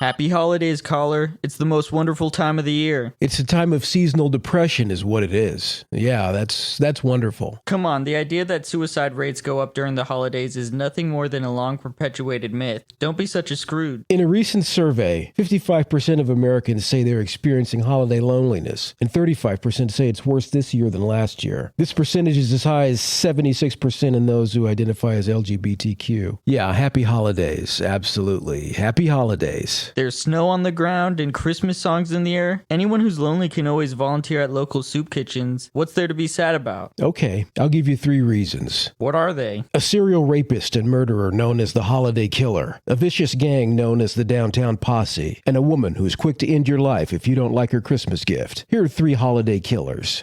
Happy holidays, caller. It's the most wonderful time of the year. It's a time of seasonal depression is what it is. Yeah, that's wonderful. Come on, the idea that suicide rates go up during the holidays is nothing more than a long-perpetuated myth. Don't be such a Scrooge. In a recent survey, 55% of Americans say they're experiencing holiday loneliness, and 35% say it's worse this year than last year. This percentage is as high as 76% in those who identify as LGBTQ. Yeah, happy holidays. Absolutely. Happy holidays. There's snow on the ground and Christmas songs in the air. Anyone who's lonely can always volunteer at local soup kitchens. What's there to be sad about? Okay, I'll give you 3 reasons. What are they? A serial rapist and murderer known as the Holiday Killer, a vicious gang known as the Downtown Posse, and a woman who's quick to end your life if you don't like her Christmas gift. Here are 3 holiday killers.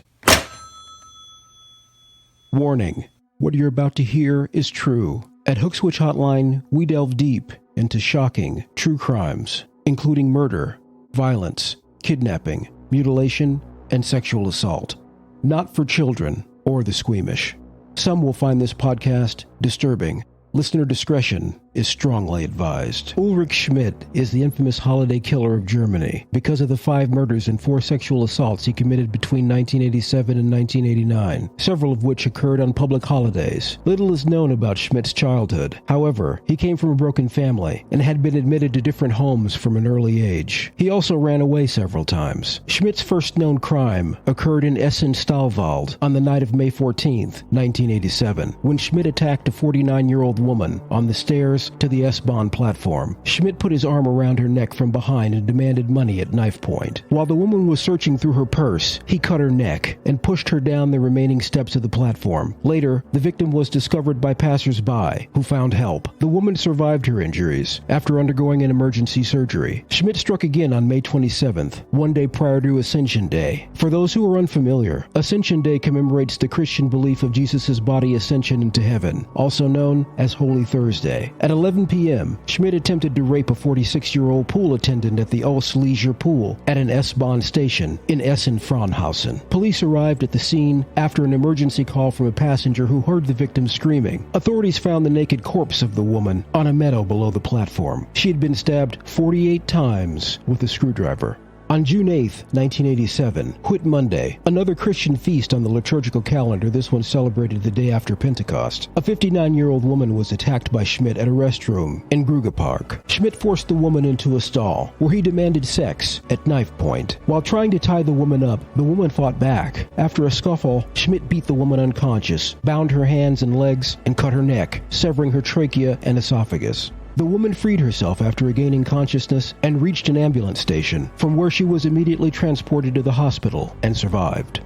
Warning, what you're about to hear is true. At Hook Switch Hotline, we delve deep into shocking, true crimes, including murder, violence, kidnapping, mutilation, and sexual assault. Not for children or the squeamish. Some will find this podcast disturbing. Listener discretion is strongly advised. Ulrich Schmidt is the infamous holiday killer of Germany because of the 5 murders and 4 sexual assaults he committed between 1987 and 1989, several of which occurred on public holidays. Little is known about Schmidt's childhood. However, he came from a broken family and had been admitted to different homes from an early age. He also ran away several times. Schmidt's first known crime occurred in Essen-Stahlwald on the night of May 14, 1987, when Schmidt attacked a 49-year-old woman on the stairs to the S-Bahn platform. Schmidt put his arm around her neck from behind and demanded money at knife point. While the woman was searching through her purse, he cut her neck and pushed her down the remaining steps of the platform. Later, the victim was discovered by passers-by, who found help. The woman survived her injuries after undergoing an emergency surgery. Schmidt struck again on May 27th, one day prior to Ascension Day. For those who are unfamiliar, Ascension Day commemorates the Christian belief of Jesus' body ascension into heaven, also known as Holy Thursday. At 11 p.m., Schmidt attempted to rape a 46-year-old pool attendant at the Ost Leisure Pool at an S-Bahn station in Essen-Fraunhausen. Police arrived at the scene after an emergency call from a passenger who heard the victim screaming. Authorities found the naked corpse of the woman on a meadow below the platform. She had been stabbed 48 times with a screwdriver. On June 8, 1987, Whit Monday, another Christian feast on the liturgical calendar, this one celebrated the day after Pentecost, a 59-year-old woman was attacked by Schmidt at a restroom in Gruge Park. Schmidt forced the woman into a stall, where he demanded sex at knife point. While trying to tie the woman up, the woman fought back. After a scuffle, Schmidt beat the woman unconscious, bound her hands and legs, and cut her neck, severing her trachea and esophagus. The woman freed herself after regaining consciousness and reached an ambulance station, from where she was immediately transported to the hospital and survived.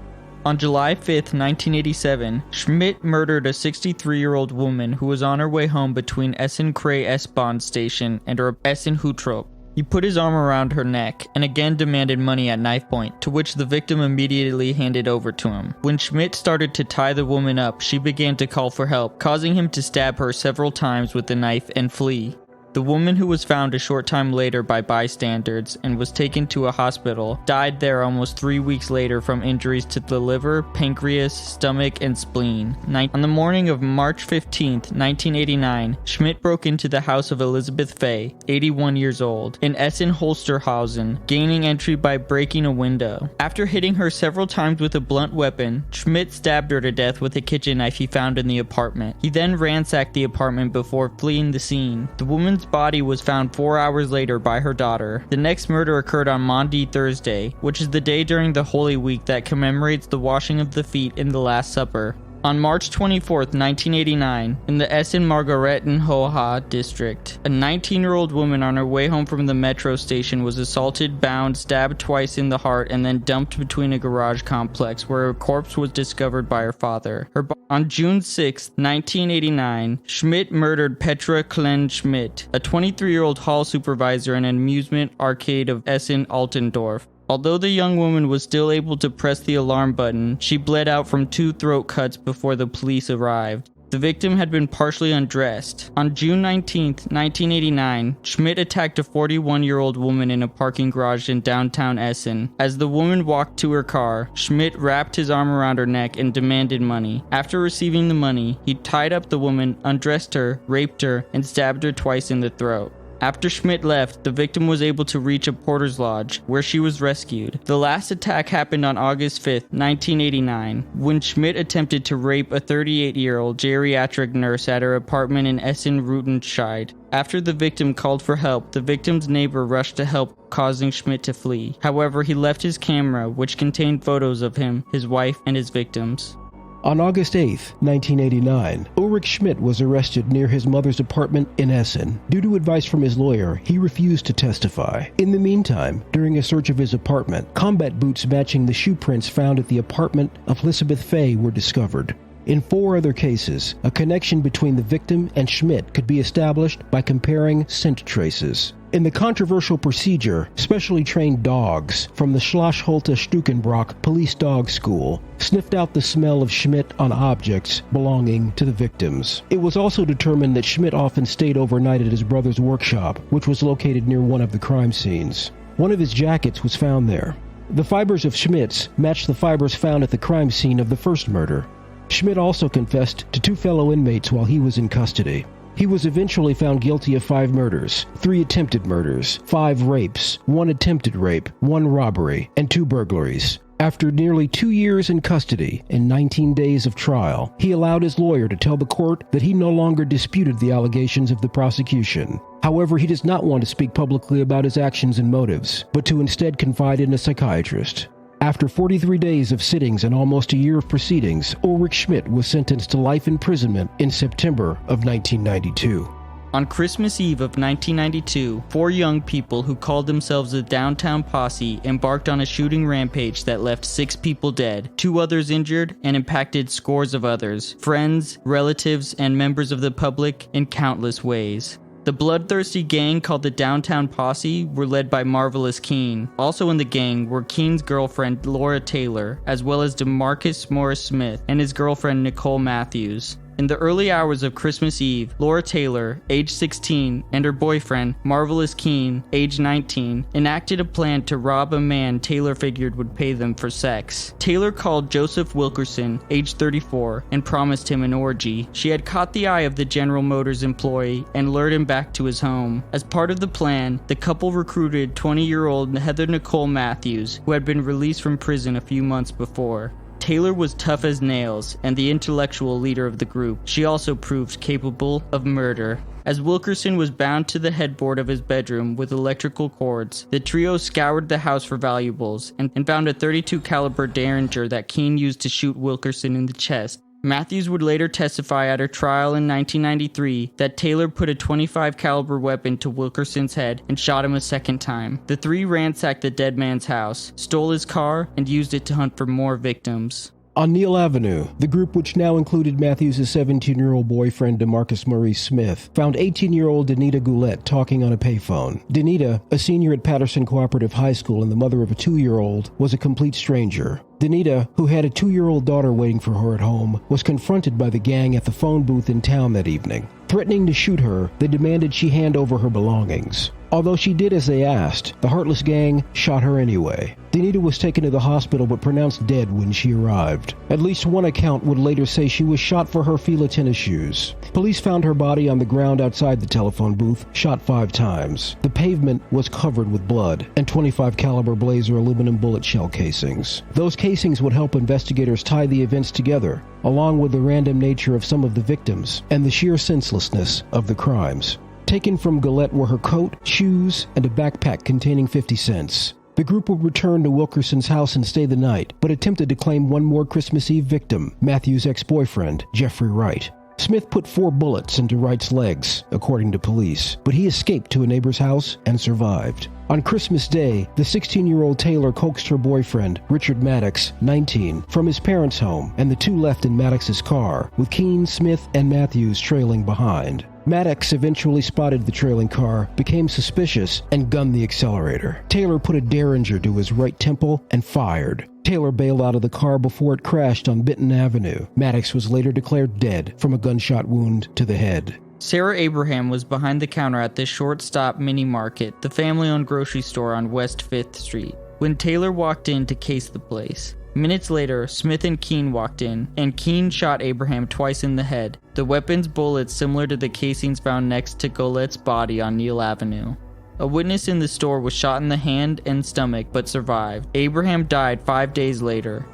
On July 5, 1987, Schmidt murdered a 63-year-old woman who was on her way home between Essen-Kray S-Bahn station and Essen-Huttrop. He put his arm around her neck and again demanded money at knife point, to which the victim immediately handed over to him. When Schmidt started to tie the woman up, she began to call for help, causing him to stab her several times with the knife and flee. The woman, who was found a short time later by bystanders and was taken to a hospital, died there almost 3 weeks later from injuries to the liver, pancreas, stomach, and spleen. On the morning of March 15, 1989, Schmidt broke into the house of Elizabeth Fay, 81 years old, in Essen-Holsterhausen, gaining entry by breaking a window. After hitting her several times with a blunt weapon, Schmidt stabbed her to death with a kitchen knife he found in the apartment. He then ransacked the apartment before fleeing the scene. The woman's body was found 4 hours later by her daughter. The next murder occurred on Maundy Thursday, which is the day during the Holy Week that commemorates the washing of the feet in the Last Supper. On March 24, 1989, in the Essen-Margarethenhohe district, a 19-year-old woman on her way home from the metro station was assaulted, bound, stabbed twice in the heart, and then dumped between a garage complex where her corpse was discovered by her father. On June 6, 1989, Schmidt murdered Petra Klein-Schmidt, a 23-year-old hall supervisor in an amusement arcade of Essen-Altendorf. Although the young woman was still able to press the alarm button, she bled out from 2 throat cuts before the police arrived. The victim had been partially undressed. On June 19, 1989, Schmidt attacked a 41-year-old woman in a parking garage in downtown Essen. As the woman walked to her car, Schmidt wrapped his arm around her neck and demanded money. After receiving the money, he tied up the woman, undressed her, raped her, and stabbed her twice in the throat. After Schmidt left, the victim was able to reach a porter's lodge, where she was rescued. The last attack happened on August 5th, 1989, when Schmidt attempted to rape a 38-year-old geriatric nurse at her apartment in Essen-Rutenscheid. After the victim called for help, the victim's neighbor rushed to help, causing Schmidt to flee. However, he left his camera, which contained photos of him, his wife, and his victims. On August 8, 1989, Ulrich Schmidt was arrested near his mother's apartment in Essen. Due to advice from his lawyer, he refused to testify. In the meantime, during a search of his apartment, combat boots matching the shoe prints found at the apartment of Elizabeth Fay were discovered. In 4 other cases, a connection between the victim and Schmidt could be established by comparing scent traces. In the controversial procedure, specially trained dogs from the Schloss-Holte-Stukenbrock Police Dog School sniffed out the smell of Schmidt on objects belonging to the victims. It was also determined that Schmidt often stayed overnight at his brother's workshop, which was located near one of the crime scenes. One of his jackets was found there. The fibers of Schmidt's matched the fibers found at the crime scene of the first murder. Schmidt also confessed to 2 fellow inmates while he was in custody. He was eventually found guilty of 5 murders, 3 attempted murders, 5 rapes, 1 attempted rape, 1 robbery, and 2 burglaries. After nearly 2 years in custody and 19 days of trial, he allowed his lawyer to tell the court that he no longer disputed the allegations of the prosecution. However, he does not want to speak publicly about his actions and motives, but to instead confide in a psychiatrist. After 43 days of sittings and almost a year of proceedings, Ulrich Schmidt was sentenced to life imprisonment in September of 1992. On Christmas Eve of 1992, 4 young people who called themselves the Downtown Posse embarked on a shooting rampage that left 6 people dead, 2 others injured, and impacted scores of others, friends, relatives, and members of the public in countless ways. The bloodthirsty gang called the Downtown Posse were led by Marvelous Keene. Also in the gang were Keene's girlfriend Laura Taylor, as well as DeMarcus Morris Smith and his girlfriend Nicole Matthews. In the early hours of Christmas Eve, Laura Taylor, age 16, and her boyfriend, Marvelous Keene, age 19, enacted a plan to rob a man Taylor figured would pay them for sex. Taylor called Joseph Wilkerson, age 34, and promised him an orgy. She had caught the eye of the General Motors employee and lured him back to his home. As part of the plan, the couple recruited 20-year-old Heather Nicole Matthews, who had been released from prison a few months before. Taylor was tough as nails and the intellectual leader of the group. She also proved capable of murder. As Wilkerson was bound to the headboard of his bedroom with electrical cords, the trio scoured the house for valuables and found a .32 caliber Derringer that Keene used to shoot Wilkerson in the chest. Matthews would later testify at her trial in 1993 that Taylor put a .25 caliber weapon to Wilkerson's head and shot him a second time. The 3 ransacked the dead man's house, stole his car, and used it to hunt for more victims. On Neal Avenue, the group, which now included Matthews' 17-year-old boyfriend DeMarcus Maurice Smith, found 18-year-old Danita Goulet talking on a payphone. Danita, a senior at Patterson Cooperative High School and the mother of a 2-year-old, was a complete stranger. Danita, who had a 2-year-old daughter waiting for her at home, was confronted by the gang at the phone booth in town that evening. Threatening to shoot her, they demanded she hand over her belongings. Although she did as they asked, the heartless gang shot her anyway. Danita was taken to the hospital but pronounced dead when she arrived. At least one account would later say she was shot for her Fila tennis shoes. Police found her body on the ground outside the telephone booth, shot 5 times. The pavement was covered with blood and .25 caliber Blazer aluminum bullet shell casings. Those casings would help investigators tie the events together, along with the random nature of some of the victims and the sheer senselessness of the crimes. Taken from Goulet were her coat, shoes, and a backpack containing 50 cents. The group would return to Wilkerson's house and stay the night, but attempted to claim one more Christmas Eve victim, Matthews' ex-boyfriend, Jeffrey Wright. Smith put 4 bullets into Wright's legs, according to police, but he escaped to a neighbor's house and survived. On Christmas Day, the 16-year-old Taylor coaxed her boyfriend, Richard Maddox, 19, from his parents' home, and the 2 left in Maddox's car, with Keene, Smith, and Matthews trailing behind. Maddox eventually spotted the trailing car, became suspicious, and gunned the accelerator. Taylor put a Derringer to his right temple and fired. Taylor bailed out of the car before it crashed on Benton Avenue. Maddox was later declared dead from a gunshot wound to the head. Sarah Abraham was behind the counter at this short-stop mini-market, the family-owned grocery store on West 5th Street, when Taylor walked in to case the place. Minutes later, Smith and Keene walked in, and Keene shot Abraham twice in the head. The weapon's bullets similar to the casings found next to Golette's body on Neal Avenue. A witness in the store was shot in the hand and stomach but survived. Abraham died 5 days later.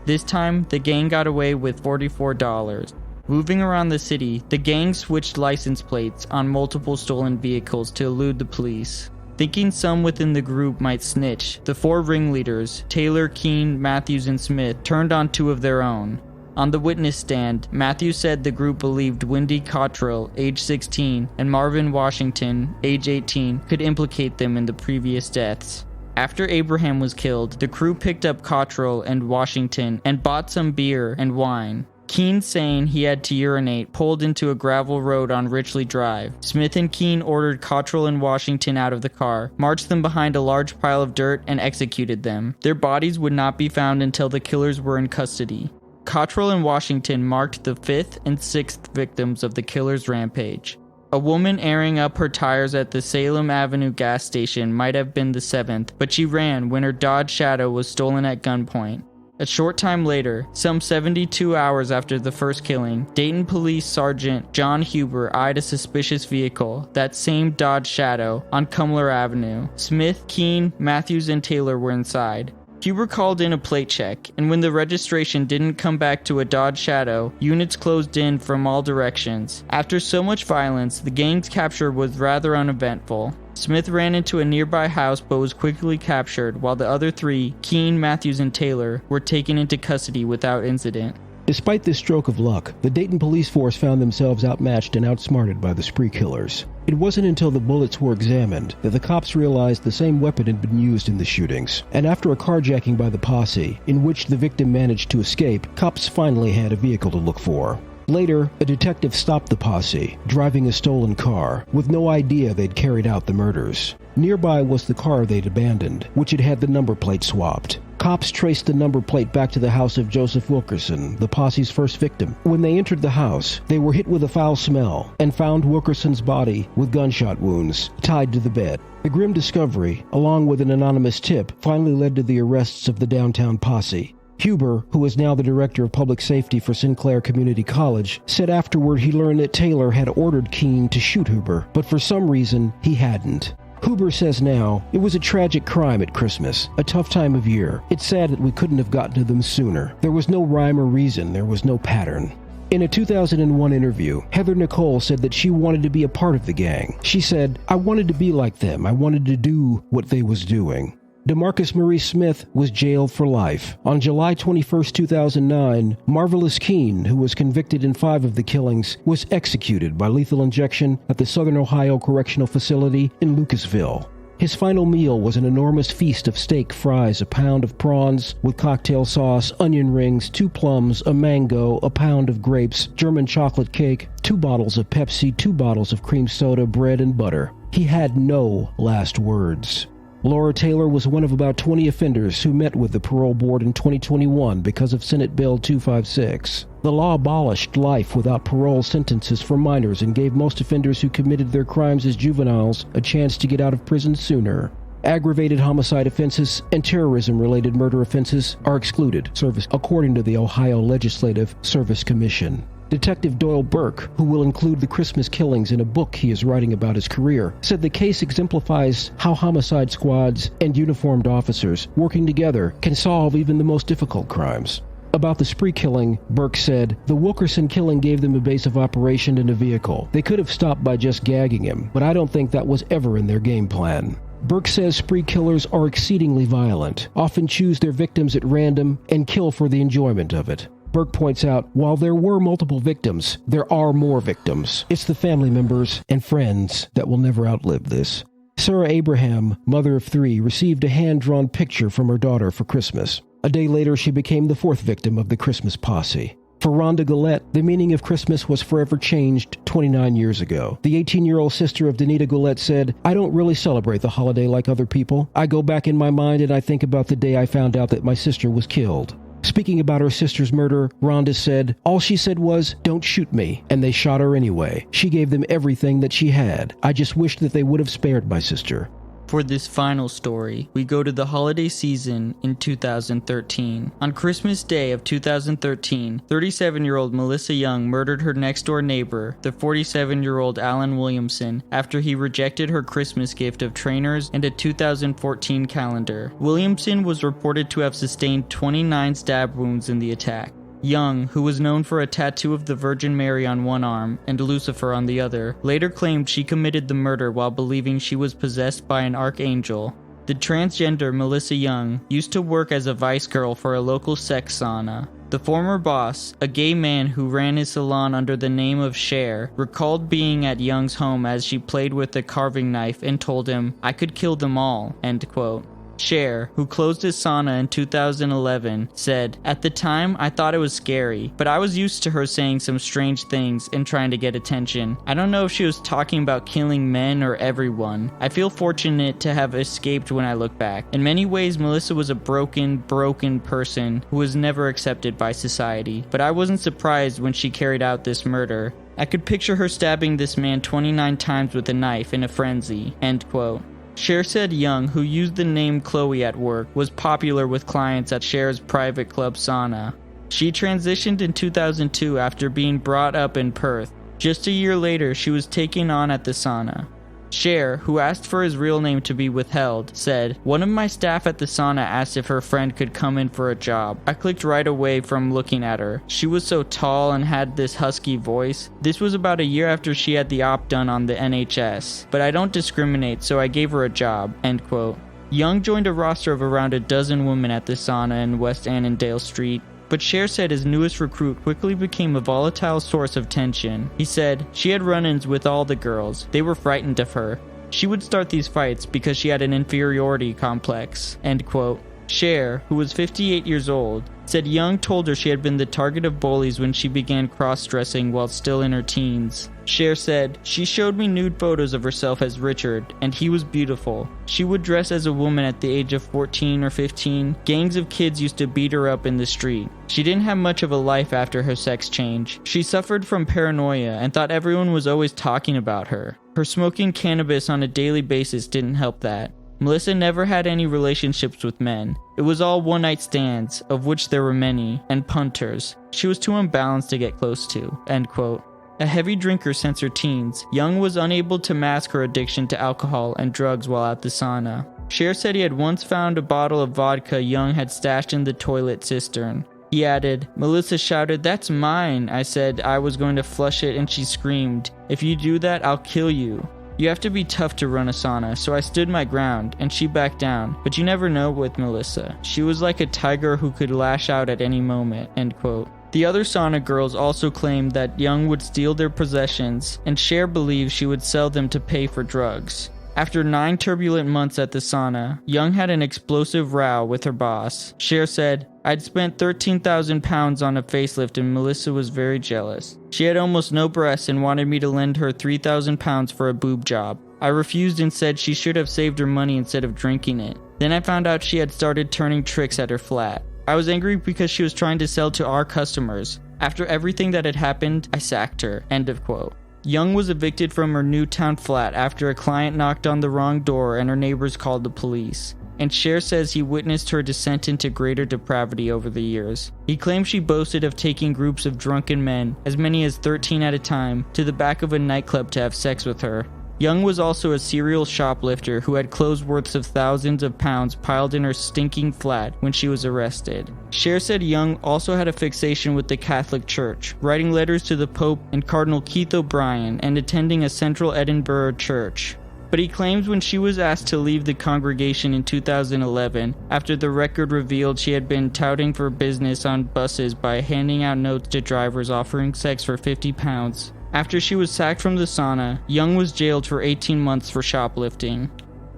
This time, the gang got away with $44. Moving around the city, the gang switched license plates on multiple stolen vehicles to elude the police. Thinking some within the group might snitch, the four ringleaders, Taylor, Keene, Matthews, and Smith, turned on two of their own. On the witness stand, Matthews said the group believed Wendy Cottrell, age 16, and Marvin Washington, age 18, could implicate them in the previous deaths. After Abraham was killed, the crew picked up Cottrell and Washington and bought some beer and wine. Keene, saying he had to urinate, pulled into a gravel road on Richley Drive. Smith and Keene ordered Cottrell and Washington out of the car, marched them behind a large pile of dirt, and executed them. Their bodies would not be found until the killers were in custody. Cottrell and Washington marked the 5th and 6th victims of the killer's rampage. A woman airing up her tires at the Salem Avenue gas station might have been the 7th, but she ran when her Dodge Shadow was stolen at gunpoint. A short time later, some 72 hours after the first killing, Dayton Police Sergeant John Huber eyed a suspicious vehicle, that same Dodge Shadow, on Cumler Avenue. Smith, Keene, Matthews, and Taylor were inside. Huber called in a plate check, and when the registration didn't come back to a Dodge Shadow, units closed in from all directions. After so much violence, the gang's capture was rather uneventful. Smith ran into a nearby house but was quickly captured, while the other three, Keene, Matthews, and Taylor, were taken into custody without incident. Despite this stroke of luck, the Dayton police force found themselves outmatched and outsmarted by the spree killers. It wasn't until the bullets were examined that the cops realized the same weapon had been used in the shootings. And after a carjacking by the posse, in which the victim managed to escape, cops finally had a vehicle to look for. Later, a detective stopped the posse, driving a stolen car, with no idea they'd carried out the murders. Nearby was the car they'd abandoned, which had had the number plate swapped. Cops traced the number plate back to the house of Joseph Wilkerson, the posse's first victim. When they entered the house, they were hit with a foul smell and found Wilkerson's body with gunshot wounds tied to the bed. The grim discovery, along with an anonymous tip, finally led to the arrests of the Downtown Posse. Huber, who is now the director of public safety for Sinclair Community College, said afterward he learned that Taylor had ordered Keene to shoot Huber, but for some reason he hadn't. Huber says now, "It was a tragic crime at Christmas, a tough time of year. It's sad that we couldn't have gotten to them sooner. There was no rhyme or reason, there was no pattern." In a 2001 interview, Heather Nicole said that she wanted to be a part of the gang. She said, "I wanted to be like them. I wanted to do what they was doing." DeMarcus Maurice Smith was jailed for life. On July 21, 2009, Marvelous Keene, who was convicted in 5 of the killings, was executed by lethal injection at the Southern Ohio Correctional Facility in Lucasville. His final meal was an enormous feast of steak, fries, a pound of prawns with cocktail sauce, onion rings, 2 plums, a mango, a pound of grapes, German chocolate cake, 2 bottles of Pepsi, 2 bottles of cream soda, bread, and butter. He had no last words. Laura Taylor was one of about 20 offenders who met with the parole board in 2021 because of Senate Bill 256. The law abolished life without parole sentences for minors and gave most offenders who committed their crimes as juveniles a chance to get out of prison sooner. Aggravated homicide offenses and terrorism-related murder offenses are excluded service, according to the Ohio Legislative Service Commission. Detective Doyle Burke, who will include the Christmas killings in a book he is writing about his career, said the case exemplifies how homicide squads and uniformed officers working together can solve even the most difficult crimes. About the spree killing, Burke said, "The Wilkerson killing gave them a base of operation and a vehicle. They could have stopped by just gagging him, but I don't think that was ever in their game plan." Burke says spree killers are exceedingly violent, often choose their victims at random, and kill for the enjoyment of it. Burke points out, while there were multiple victims, there are more victims. It's the family members and friends that will never outlive this. Sarah Abraham, mother of 3, received a hand-drawn picture from her daughter for Christmas. A day later, she became the 4th victim of the Christmas posse. For Rhonda Gillette, the meaning of Christmas was forever changed 29 years ago. The 18-year-old sister of Danita Gillette said, "I don't really celebrate the holiday like other people. I go back in my mind and I think about the day I found out that my sister was killed." Speaking about her sister's murder, Rhonda said, "All she said was, 'Don't shoot me,' and they shot her anyway. She gave them everything that she had. I just wished that they would have spared my sister." For this final story, we go to the holiday season in 2013. On Christmas Day of 2013, 37-year-old Melissa Young murdered her next-door neighbor, the 47-year-old Alan Williamson, after he rejected her Christmas gift of trainers and a 2014 calendar. Williamson was reported to have sustained 29 stab wounds in the attack. Young, who was known for a tattoo of the Virgin Mary on one arm and Lucifer on the other, later claimed she committed the murder while believing she was possessed by an archangel. The transgender Melissa Young used to work as a vice girl for a local sex sauna. The former boss, a gay man who ran his salon under the name of Cher, recalled being at Young's home as she played with a carving knife and told him, "I could kill them all," end quote. Cher, who closed his sauna in 2011, said, "At the time, I thought it was scary, but I was used to her saying some strange things and trying to get attention. I don't know if she was talking about killing men or everyone. I feel fortunate to have escaped when I look back. In many ways, Melissa was a broken person who was never accepted by society, but I wasn't surprised when she carried out this murder. I could picture her stabbing this man 29 times with a knife in a frenzy," end quote. Cher said Young, who used the name Chloe at work, was popular with clients at Cher's private club sauna. She transitioned in 2002 after being brought up in Perth. Just a year later, she was taken on at the sauna. Cher, who asked for his real name to be withheld, said, "One of my staff at the sauna asked if her friend could come in for a job. I clicked right away from looking at her. She was so tall and had this husky voice. This was about a year after she had the op done on the NHS. But I don't discriminate, so I gave her a job," end quote. Young joined a roster of around a dozen women at the sauna in West Annandale Street. But Cher said his newest recruit quickly became a volatile source of tension. He said, "She had run-ins with all the girls. They were frightened of her. She would start these fights because she had an inferiority complex," end quote. Cher, who was 58 years old, said Young told her she had been the target of bullies when she began cross-dressing while still in her teens. Cher said, "She showed me nude photos of herself as Richard, and he was beautiful. She would dress as a woman at the age of 14 or 15. Gangs of kids used to beat her up in the street. She didn't have much of a life after her sex change. She suffered from paranoia and thought everyone was always talking about her. Her smoking cannabis on a daily basis didn't help that. Melissa never had any relationships with men. It was all one-night stands, of which there were many, and punters. She was too unbalanced to get close to," end quote. A heavy drinker since her teens, Young was unable to mask her addiction to alcohol and drugs while at the sauna. Cher said he had once found a bottle of vodka Young had stashed in the toilet cistern. He added, "Melissa shouted, 'That's mine.' I said I was going to flush it and she screamed, 'If you do that, I'll kill you.' You have to be tough to run a sauna, so I stood my ground, and she backed down. But you never know with Melissa. She was like a tiger who could lash out at any moment," end quote. The other sauna girls also claimed that Young would steal their possessions, and Cher believed she would sell them to pay for drugs. After 9 turbulent months at the sauna, Young had an explosive row with her boss. Cher said, "I'd spent 13,000 pounds on a facelift and Melissa was very jealous. She had almost no breasts and wanted me to lend her 3,000 pounds for a boob job. I refused and said she should have saved her money instead of drinking it. Then I found out she had started turning tricks at her flat. I was angry because she was trying to sell to our customers. After everything that had happened, I sacked her," end of quote. Young was evicted from her Newtown flat after a client knocked on the wrong door and her neighbors called the police. And Cher says he witnessed her descent into greater depravity over the years. He claims she boasted of taking groups of drunken men, as many as 13 at a time, to the back of a nightclub to have sex with her. Young was also a serial shoplifter who had clothes worths of thousands of pounds piled in her stinking flat when she was arrested. Cher said Young also had a fixation with the Catholic Church, writing letters to the Pope and Cardinal Keith O'Brien and attending a central Edinburgh church. But he claims when she was asked to leave the congregation in 2011, after the record revealed she had been touting for business on buses by handing out notes to drivers offering sex for £50, after she was sacked from the sauna, Young was jailed for 18 months for shoplifting.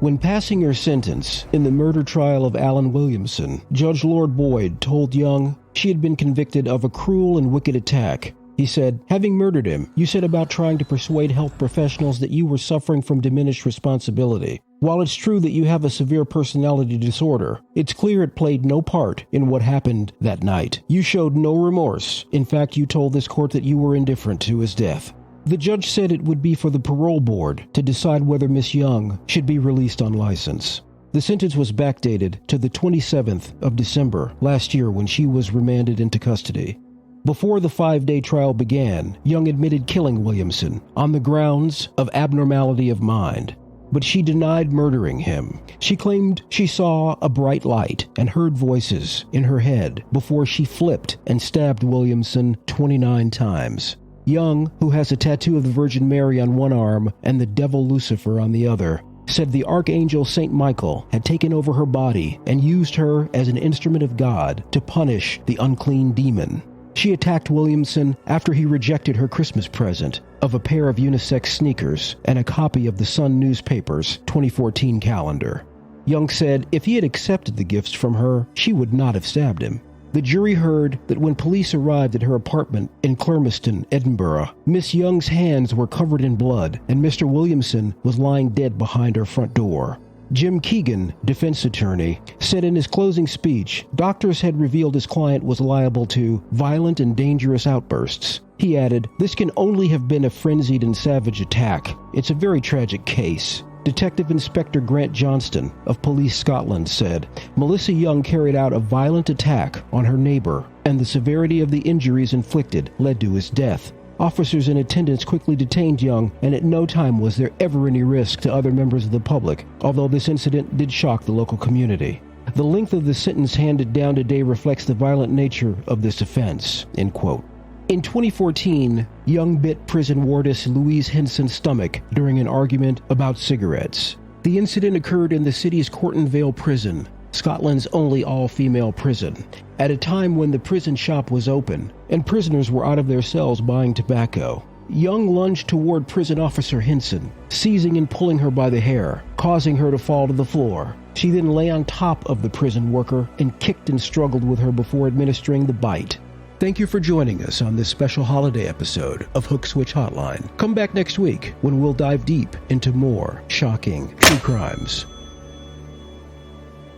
When passing her sentence in the murder trial of Alan Williamson, Judge Lord Boyd told Young she had been convicted of a cruel and wicked attack. He said, "Having murdered him, you set about trying to persuade health professionals that you were suffering from diminished responsibility. While it's true that you have a severe personality disorder, it's clear it played no part in what happened that night. You showed no remorse. In fact, you told this court that you were indifferent to his death." The judge said it would be for the parole board to decide whether Miss Young should be released on license. The sentence was backdated to the 27th of December last year when she was remanded into custody. Before the 5-day trial began, Young admitted killing Williamson on the grounds of abnormality of mind, but she denied murdering him. She claimed she saw a bright light and heard voices in her head before she flipped and stabbed Williamson 29 times. Young, who has a tattoo of the Virgin Mary on one arm and the devil Lucifer on the other, said the Archangel St. Michael had taken over her body and used her as an instrument of God to punish the unclean demon. She attacked Williamson after he rejected her Christmas present of a pair of unisex sneakers and a copy of the Sun newspaper's 2014 calendar. Young said if he had accepted the gifts from her, she would not have stabbed him. The jury heard that when police arrived at her apartment in Clermiston, Edinburgh, Miss Young's hands were covered in blood and Mr. Williamson was lying dead behind her front door. Jim Keegan, defense attorney, said in his closing speech, doctors had revealed his client was liable to violent and dangerous outbursts. He added, "This can only have been a frenzied and savage attack. It's a very tragic case." Detective Inspector Grant Johnston of Police Scotland said, Melissa Young carried out a violent attack on her neighbor, and the severity of the injuries inflicted led to his death. Officers in attendance quickly detained Young, and at no time was there ever any risk to other members of the public, although this incident did shock the local community. The length of the sentence handed down today reflects the violent nature of this offense, end quote. In 2014, Young bit prison wardess Louise Henson's stomach during an argument about cigarettes. The incident occurred in the city's Corton Vale prison, Scotland's only all-female prison, at a time when the prison shop was open and prisoners were out of their cells buying tobacco. Young lunged toward prison officer Henson, seizing and pulling her by the hair, causing her to fall to the floor. She then lay on top of the prison worker and kicked and struggled with her before administering the bite. Thank you for joining us on this special holiday episode of Hook Switch Hotline. Come back next week when we'll dive deep into more shocking true crimes.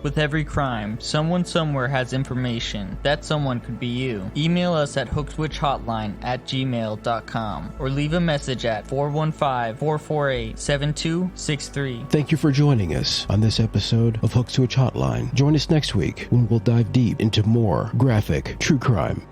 With every crime, someone somewhere has information. That someone could be you. Email us at hookswitchhotline@gmail.com or leave a message at 415-448-7263. Thank you for joining us on this episode of Hook Switch Hotline. Join us next week when we'll dive deep into more graphic true crime.